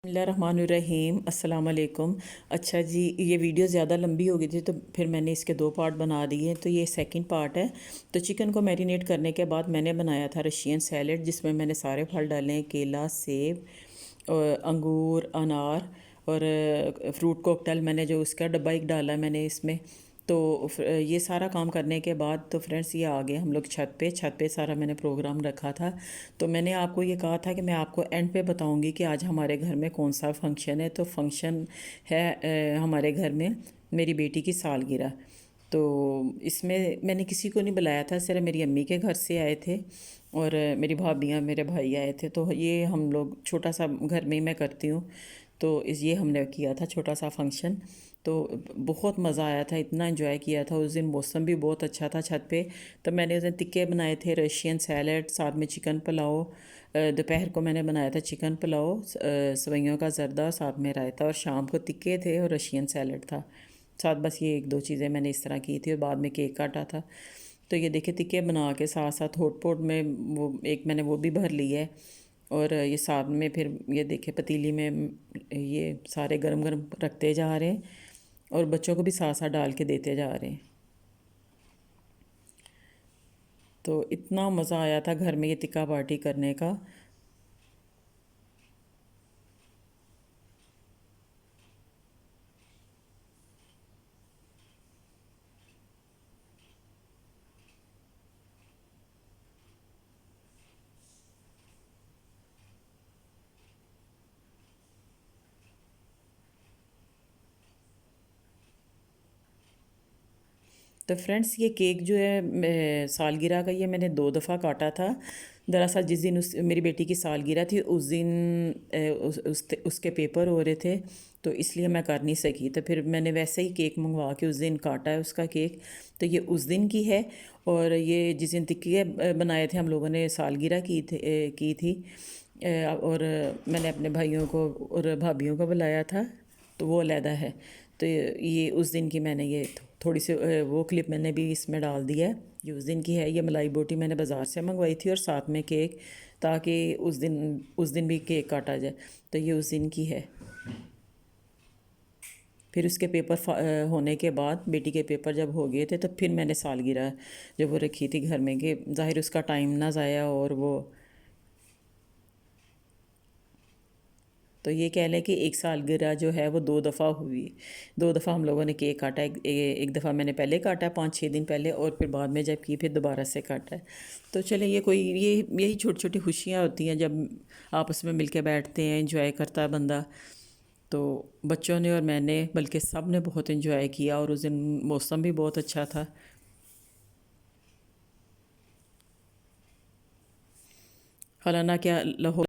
बिस्मिल्लाहिर्रहमानिर्रहीम अस्सलाम वालेकुम। अच्छा जी, ये वीडियो ज़्यादा लंबी हो गई थी तो फिर मैंने इसके दो पार्ट बना दिए। तो ये सेकंड पार्ट है। तो चिकन को मैरिनेट करने के बाद मैंने बनाया था रशियन सैलड, जिसमें मैंने सारे फल डाले हैं, केला, सेब और अंगूर, अनार और फ्रूट कॉकटेल मैंने जो उसका डब्बा एक डाला है मैंने इसमें। तो ये सारा काम करने के बाद तो फ्रेंड्स ये आ गए हम लोग छत पे सारा मैंने प्रोग्राम रखा था। तो मैंने आपको ये कहा था कि मैं आपको एंड पे बताऊंगी कि आज हमारे घर में कौन सा फंक्शन है। तो फंक्शन है हमारे घर में मेरी बेटी की सालगिरह। तो इसमें मैंने किसी को नहीं बुलाया था, सिर्फ मेरी अम्मी के घर से आए थे और मेरी भाभियाँ मेरे भाई आए थे। तो ये हम लोग छोटा सा घर में ही मैं करती हूँ। तो इस ये हमने किया था छोटा सा फंक्शन। तो बहुत मज़ा आया था, इतना एंजॉय किया था। उस दिन मौसम भी बहुत अच्छा था छत पे। तो मैंने उस दिन टिक्के बनाए थे, रशियन सैलड, साथ में चिकन पुलाव। दोपहर को मैंने बनाया था चिकन पुलाव, सेवइयों का ज़र्दा, साथ में रायता, और शाम को टिक्के थे और रशियन सैलड था साथ। बस ये एक दो चीज़ें मैंने इस तरह की थी और बाद में केक काटा था। तो ये देखिए टिक्के बना के साथ साथ हॉट पॉट में वो एक मैंने वो भी भर ली है। और ये साथ में फिर ये देखिए पतीली में ये सारे गरम गरम रखते जा रहे हैं और बच्चों को भी साथ साथ डाल के देते जा रहे हैं। तो इतना मज़ा आया था घर में ये टिक्का पार्टी करने का। तो फ्रेंड्स ये केक जो है सालगिरह का, ये मैंने दो दफ़ा काटा था। दरअसल जिस दिन मेरी बेटी की सालगिरह थी उस दिन उसके पेपर हो रहे थे, तो इसलिए मैं कर नहीं सकी। तो फिर मैंने वैसे ही केक मंगवा के उस दिन काटा है उसका केक। तो ये उस दिन की है। और ये जिस दिन टिक्के बनाए थे हम लोगों ने, सालगिरह की थी। और मैंने अपने भाइयों को और भाभियों को बुलाया था, तो वो अलहदा है। तो ये उस दिन की मैंने ये थोड़ी सी वो क्लिप मैंने भी इसमें डाल दिया है। ये उस दिन की है। ये मलाई बोटी मैंने बाज़ार से मंगवाई थी और साथ में केक, ताकि उस दिन भी केक काटा जाए। तो ये उस दिन की है। फिर उसके पेपर होने के बाद, बेटी के पेपर जब हो गए थे, तो फिर मैंने सालगिरह जब वो रखी थी घर में, कि ज़ाहिर उसका टाइम ना ज़ाया। और वो तो ये कह लें कि एक सालगिरह जो है वो दो दफ़ा हुई। दो दफ़ा हम लोगों ने केक काटा। एक दफ़ा मैंने पहले काटा 5-6 दिन पहले, और फिर बाद में जब की फिर दोबारा से काटा है। तो चले, ये कोई ये यही छोटी छोटी खुशियाँ होती हैं जब आपस में मिल के बैठते हैं, इंजॉय करता है बंदा। तो बच्चों ने और मैंने, बल्कि सब ने बहुत इंजॉय किया। और उस दिन मौसम भी बहुत अच्छा था। फलाना क्या लाहौर